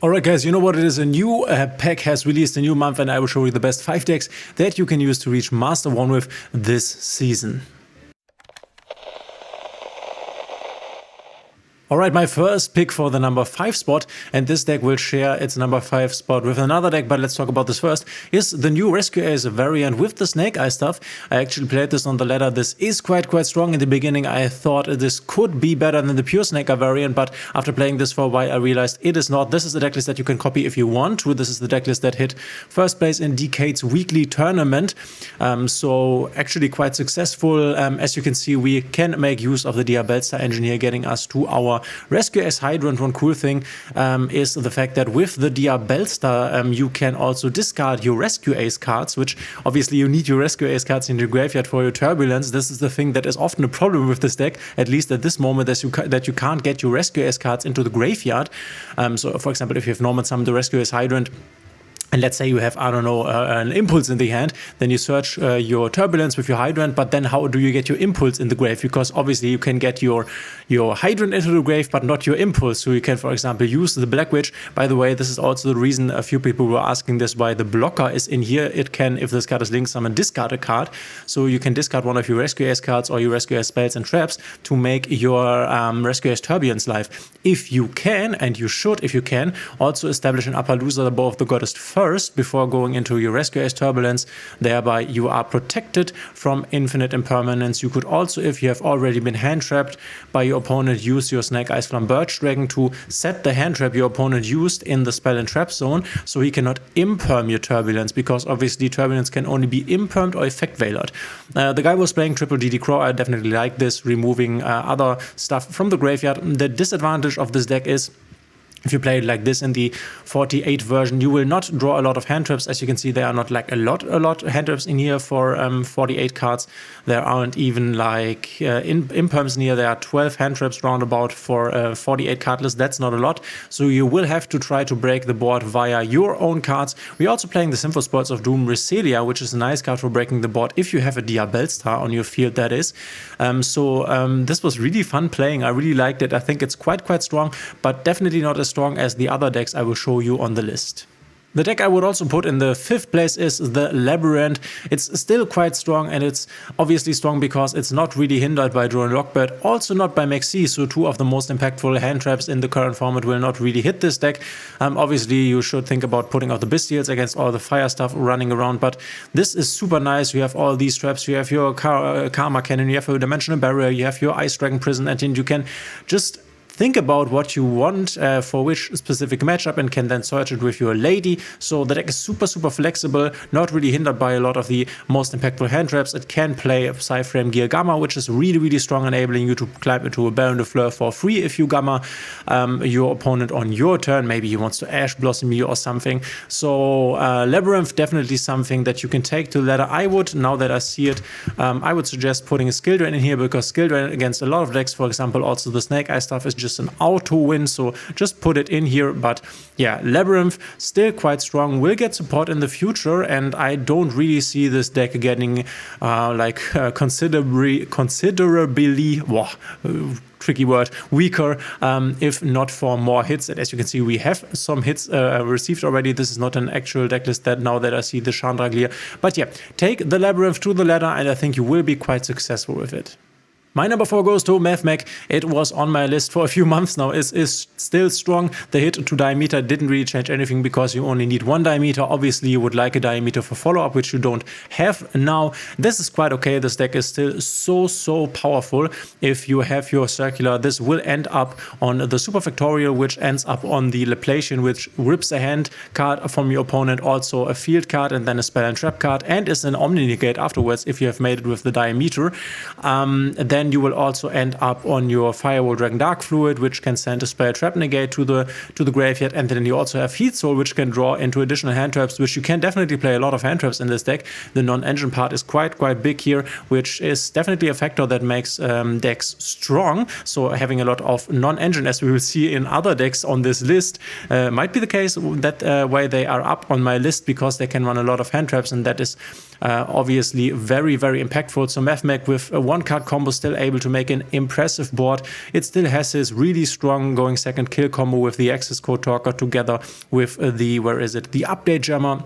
Alright guys, you know what it is, a new pack has released, a new month, and I will show you the best 5 decks that you can use to reach Master 1 with this season. Alright, my first pick for the number 5 spot, and this deck will share its number 5 spot with another deck, but let's talk about this first, is the new Rescue Ace variant with the Snake Eye stuff. I actually played this on the ladder. This is quite strong. In the beginning I thought this could be better than the pure Snake Eye variant, but after playing this for a while I realized it is not. This is the decklist that you can copy if you want to. This is the decklist that hit first place in DK's weekly tournament, so actually quite successful. As you can see, we can make use of the Diabellstar engine here, getting us to our Rescue Ace Hydrant. One cool thing is the fact that with the Diabellstar you can also discard your Rescue Ace cards, which obviously you need your Rescue Ace cards in your graveyard for your Turbulence. This is the thing that is often a problem with this deck, at least at this moment, that you can't get your Rescue Ace cards into the graveyard. So for example, if you have normal summoned the Rescue Ace Hydrant, and let's say you have, I don't know, an Impulse in the hand, then you search your Turbulence with your Hydrant, but then how do you get your Impulse in the grave? Because obviously you can get your Hydrant into the grave, but not your Impulse. So you can, for example, use the Black Witch. By the way, this is also the reason a few people were asking this, why the blocker is in here. It can, if this card is linked, summon discard a card. So you can discard one of your Rescue Ace cards or your Rescue Ace spells and traps to make your Rescue Ace Turbulence live. If you can, and you should if you can, also establish an upper loser, the Bow of the Goddess first before going into your Rescue Ace Turbulence. Thereby you are protected from infinite impermanence. You could also, if you have already been hand trapped by your opponent, use your Snake Eyes from Birch Dragon to set the hand trap your opponent used in the spell and trap zone, so he cannot imperm your Turbulence, because obviously Turbulence can only be impermed or effect veilered. The guy was playing triple DD Crow. I definitely like this, removing other stuff from the graveyard. The disadvantage of this deck is, if you play it like this in the 48 version, you will not draw a lot of hand traps. As you can see, there are not like a lot hand traps in here for 48 cards. There aren't even like imperms in here. There are 12 hand traps roundabout for 48 card list. That's not a lot. So you will have to try to break the board via your own cards. We're also playing the Symphospores of Doom Reselia, which is a nice card for breaking the board if you have a Diabellstar on your field, that is. This was really fun playing. I really liked it. I think it's quite strong, but definitely not as strong as the other decks I will show you on the list. The deck I would also put in the 5th place is the Labyrinth. It's still quite strong, and it's obviously strong because it's not really hindered by Draw and Lock, but also not by MFME, so two of the most impactful hand traps in the current format will not really hit this deck. Obviously you should think about putting out the Bestials against all the fire stuff running around, but this is super nice. You have all these traps, you have your Karma Cannon, you have a Dimensional Barrier, you have your Ice Dragon Prison, and then you can just think about what you want for which specific matchup, and can then search it with your lady. So the deck is super flexible, not really hindered by a lot of the most impactful hand traps. It can play Psyframe Gear Gamma, which is really strong, enabling you to climb into a Baron de Fleur for free if you Gamma your opponent on your turn. Maybe he wants to Ash Blossom you or something. So Labyrinth, definitely something that you can take to the ladder. I would, now that I see it, I would suggest putting a Skill Drain in here, because Skill Drain against a lot of decks, for example also the Snake Eye stuff, is just an auto win, so just put it in here. But yeah, Labyrinth still quite strong, will get support in the future, and I don't really see this deck getting considerably tricky word, weaker, if not for more hits. And as you can see, we have some hits received already. This is not an actual decklist that now that I see the Chandraglir, but yeah, take the Labyrinth to the ladder, and I think you will be quite successful with it. My number 4 goes to MFME. It was on my list for a few months now. Is still strong. The hit to Diameter didn't really change anything, because you only need one Diameter. Obviously you would like a Diameter for follow-up, which you don't have now. This is quite okay. This deck is still so powerful. If you have your Circular, this will end up on the Super Factorial, which ends up on the Laplacian, which rips a hand card from your opponent, also a field card, and then a spell and trap card, and is an Omni Negate afterwards if you have made it with the Diameter. Then you will also end up on your Firewall Dragon Dark Fluid, which can send a spell trap negate to the graveyard, and then you also have Heat Soul, which can draw into additional hand traps, which you can definitely play a lot of hand traps in this deck. The non-engine part is quite big here, which is definitely a factor that makes decks strong. So having a lot of non-engine, as we will see in other decks on this list, might be the case. That why they are up on my list, because they can run a lot of hand traps, and that is obviously very impactful. So MFME with a 1-card combo still still able to make an impressive board. It still has his really strong going second kill combo with the Access Code Talker together with the, the Update Jammer.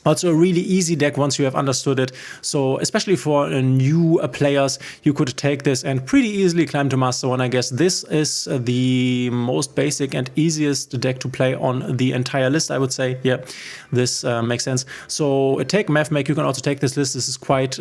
Also a really easy deck once you have understood it. So especially for new players, you could take this and pretty easily climb to Master 1. I guess this is the most basic and easiest deck to play on the entire list, I would say. Yeah, this makes sense. So take MFME, you can also take this list. This is quite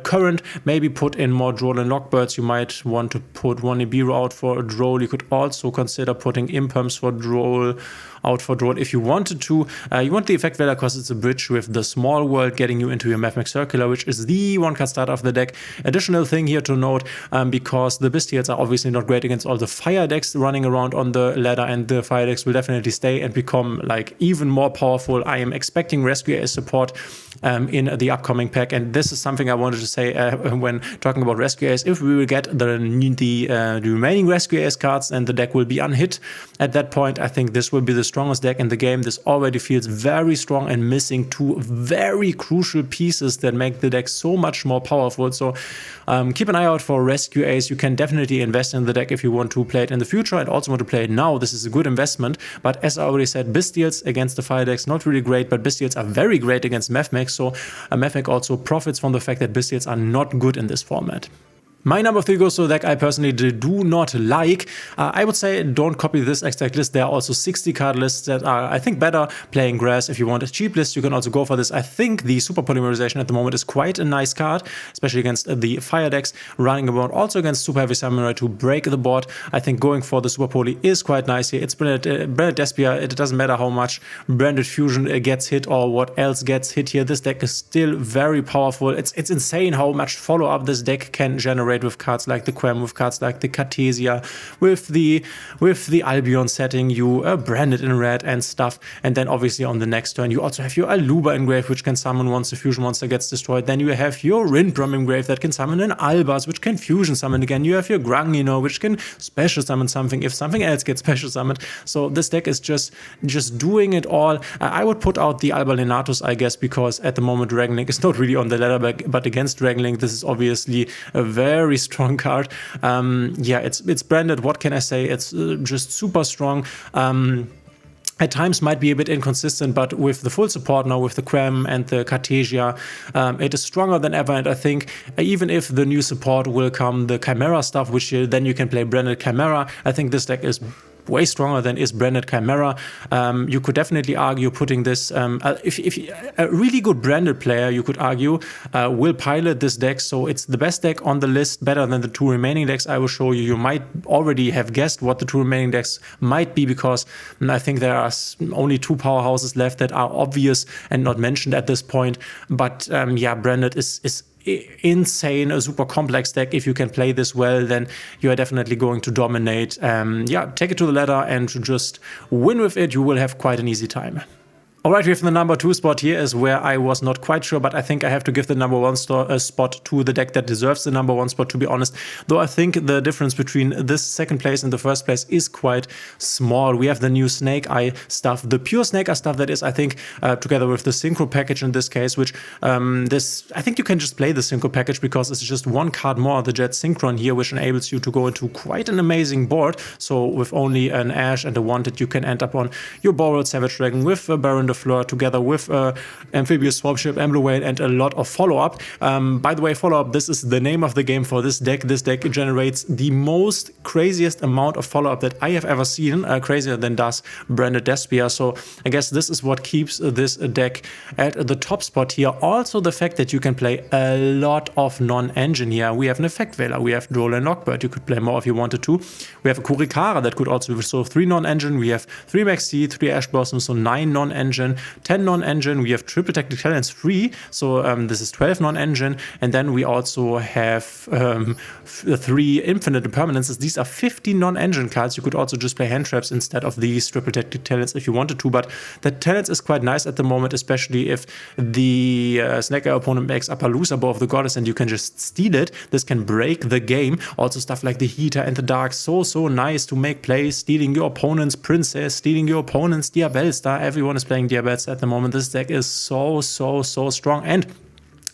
current. Maybe put in more Duel and Lockbirds. You might want to put one Nibiru out for a Duel. You could also consider putting Imperms for Duel out for Duel if you wanted to. You want the Effect Veiler because it's a bridge with the Small World getting you into your MFME Circular, which is the one-card starter of the deck. Additional thing here to note, because the Bestials are obviously not great against all the fire decks running around on the ladder, and the fire decks will definitely stay and become like even more powerful. I am expecting Rescue Ace support in the upcoming pack, and this is something I wanted to say when talking about Rescue Ace. If we will get the remaining Rescue Ace cards and the deck will be unhit at that point, I think this will be the strongest deck in the game. This already feels very strong and missing two very crucial pieces that make the deck so much more powerful. So keep an eye out for Rescue Ace. You can definitely invest in the deck if you want to play it in the future and also want to play it now. This is a good investment. But as I already said, Bestials against the fire decks, not really great, but Bestials are very great against MFME. So MFME also profits from the fact that Bestials are not good in this format. My number 3 goes to a deck I personally do not like. I would say don't copy this exact list. There are also 60 card lists that are, I think, better playing Grass. If you want a cheap list, you can also go for this. I think the Super Polymerization at the moment is quite a nice card, especially against the fire decks running around, also against Super Heavy Samurai to break the board. I think going for the Super Poly is quite nice here. It's Branded Despia. It doesn't matter how much Branded Fusion gets hit or what else gets hit here. This deck is still very powerful. It's insane how much follow-up this deck can generate with cards like the Quem, with cards like the Cartesia, with the Albion setting you branded in red and stuff. And then obviously on the next turn you also have your Aluba engrave, which can summon once the fusion monster gets destroyed. Then you have your Rindrum engrave that can summon an Albaz, which can fusion summon again. You have your Grung, which can special summon something if something else gets special summoned. So this deck is just doing it all. I would put out the Alba Lenatus, I guess, because at the moment Dragon Link is not really on the ladder, but against Dragon Link this is obviously a very strong card. Yeah, it's branded. What can I say? It's just super strong. At times might be a bit inconsistent, but with the full support now with the Quem and the Cartesia, it is stronger than ever. And I think even if the new support will come, the Chimera stuff, which then you can play branded Chimera, I think this deck is way stronger than is branded Chimera. You could definitely argue putting this, if a really good branded player, you could argue, will pilot this deck. So it's the best deck on the list, better than the 2 remaining decks I will show you. You might already have guessed what the 2 remaining decks might be, because I think there are only 2 powerhouses left that are obvious and not mentioned at this point. But yeah, branded is insane, a super complex deck. If you can play this well, then you are definitely going to dominate. Yeah, take it to the ladder and just win with it. You will have quite an easy time. Alright, we have the number 2 spot here is where I was not quite sure, but I think I have to give the number 1 spot to the deck that deserves the number 1 spot, to be honest. Though I think the difference between this second place and the first place is quite small. We have the new Snake Eye stuff, the pure Snake Eye stuff that is, I think, together with the Synchro package in this case, which I think you can just play the Synchro package because it's just 1 card more, the Jet Synchron here, which enables you to go into quite an amazing board. So with only an Ash and a Wanted, you can end up on your Borrowed Savage Dragon with Baron de Fleur, together with Amphibious Swapship, Emblem Whale, and a lot of follow-up. By the way, follow-up, this is the name of the game for this deck. This deck generates the most craziest amount of follow-up that I have ever seen, crazier than does Branded Despia. So I guess this is what keeps this deck at the top spot here. Also the fact that you can play a lot of non-engine here. We have an Effect Veiler, we have Duel and Lockbird, you could play more if you wanted to. We have a Kurikara that could also be, so 3 non-engine, we have 3 Maxi, 3 Ash Blossoms, so 9 non-engine, 10 non-engine, we have triple tactic talents 3, so this is 12 non-engine, and then we also have 3 infinite impermanences. These are 15 non-engine cards. You could also just play hand traps instead of these triple tactic talents if you wanted to, but the talents is quite nice at the moment, especially if the Snake Eye opponent makes Appaloosa Bow of the Goddess and you can just steal it. This can break the game. Also stuff like the Heater and the Dark, so nice to make plays, stealing your opponent's Princess, stealing your opponent's Diabellstar. Everyone is playing Diabellstar at the moment. This deck is so strong, and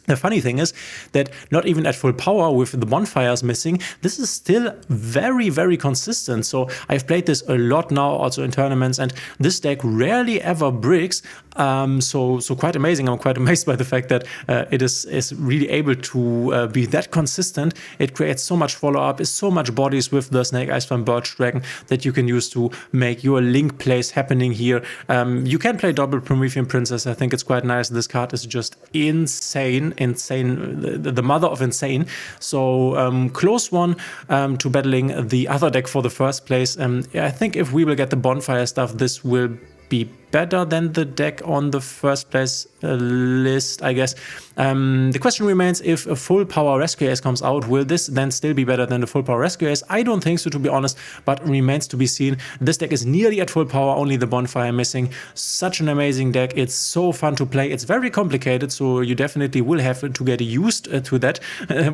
The funny thing is that not even at full power with the bonfires missing, this is still very, very consistent. So I've played this a lot now, also in tournaments, and this deck rarely ever breaks. So quite amazing. I'm quite amazed by the fact that it is really able to be that consistent. It creates so much follow-up, is so much bodies with the Snake Eyes from Birch Dragon that you can use to make your link plays happening here. You can play double Promethean Princess. I think it's quite nice. This card is just insane, the mother of insane. So close one to battling the other deck for the first place. I think if we will get the bonfire stuff, this will be better than the deck on the first place list, I guess. The question remains, if a full power Rescue Ace comes out, will this then still be better than the full power Rescue Ace? I don't think so, to be honest, but remains to be seen. This deck is nearly at full power, only the bonfire missing. Such an amazing deck. It's so fun to play. It's very complicated, so you definitely will have to get used to that.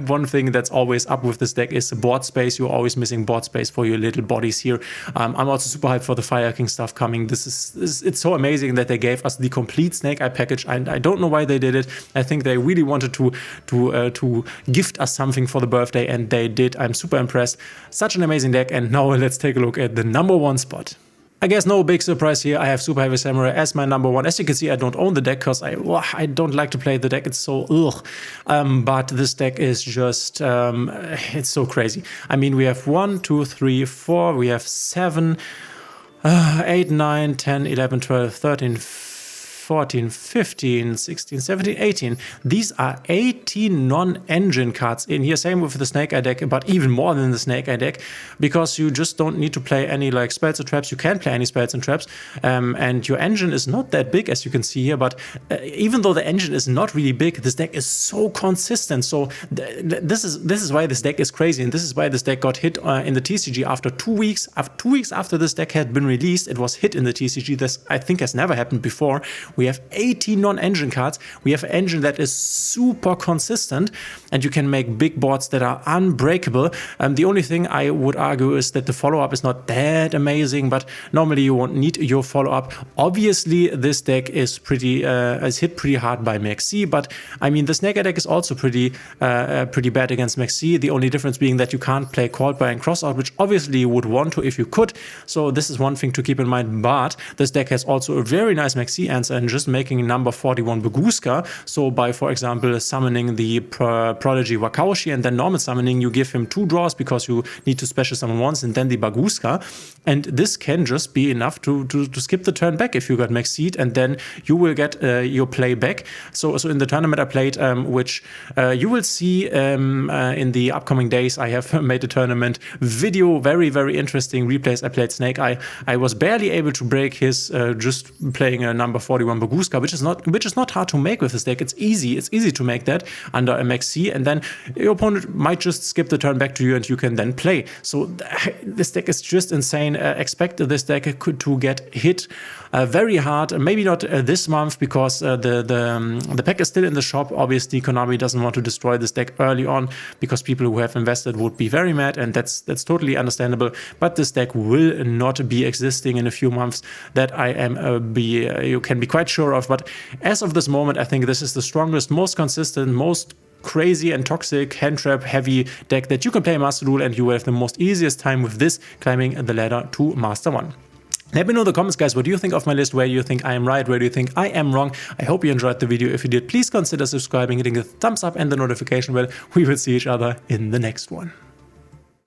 One thing that's always up with this deck is board space. You're always missing board space for your little bodies here. I'm also super hyped for the Fire King stuff coming. It's so amazing that they gave us the complete Snake Eye package. I don't know why they did it. I think they really wanted to gift us something for the birthday, and they did. I'm super impressed. Such an amazing deck. And now let's take a look at the number one spot. I guess no big surprise here. I have Super Heavy Samurai as my number one. As you can see, I don't own the deck because I don't like to play the deck. It's so ugh. But this deck is just, it's so crazy. I mean, we have 1, 2, 3, 4, we have 7, 8, 9, 10, 11, 12, 13, 14, 15, 16, 17, 18. These are 18 non-engine cards in here. Same with the Snake Eye deck, but even more than the Snake Eye deck, because you just don't need to play any like spells or traps. You can play any spells and traps, and your engine is not that big, as you can see here. But even though the engine is not really big, this deck is so consistent. So this is why this deck is crazy, and this is why this deck got hit in the TCG after 2 weeks. 2 weeks after this deck had been released, it was hit in the TCG. This, I think, has never happened before. We have 18 non-engine cards. We have an engine that is super consistent, and you can make big boards that are unbreakable. The only thing I would argue is that the follow-up is not that amazing, but normally you won't need your follow-up. Obviously, this deck is hit pretty hard by Maxi, but I mean, the Snake Eye deck is also pretty bad against Maxi. The only difference being that you can't play Called By and Crossout, which obviously you would want to if you could. So this is one thing to keep in mind. But this deck has also a very nice Maxi answer, and just making number 41 Baguska. So by, for example, summoning the Prodigy Wakaushi and then normal summoning, you give him 2 draws because you need to special summon once and then the Baguska. And this can just be enough to skip the turn back if you got Max Seed, and then you will get your play back. So in the tournament I played, which you will see in the upcoming days, I have made a tournament video, very, very interesting replays. I played Snake Eye. I was barely able to break his just playing a number 41 Baguska, which is not hard to make with this deck. It's easy to make that under a Max C, and then your opponent might just skip the turn back to you and you can then play. So this deck is just insane. Expect this deck to get hit very hard. Maybe not this month, because the pack is still in the shop. Obviously, Konami doesn't want to destroy this deck early on, because people who have invested would be very mad, and that's totally understandable. But this deck will not be existing in a few months. That I am you can be quite sure of. But as of this moment, I think this is the strongest, most consistent, most crazy and toxic hand trap heavy deck that you can play Master Duel, and you will have the most easiest time with this climbing the ladder to Master 1. Let me know in the comments, guys, what do you think of my list? Where do you think I am right? Where do you think I am wrong? I hope you enjoyed the video. If you did, please consider subscribing, hitting the thumbs up and the notification bell. We will see each other in the next one.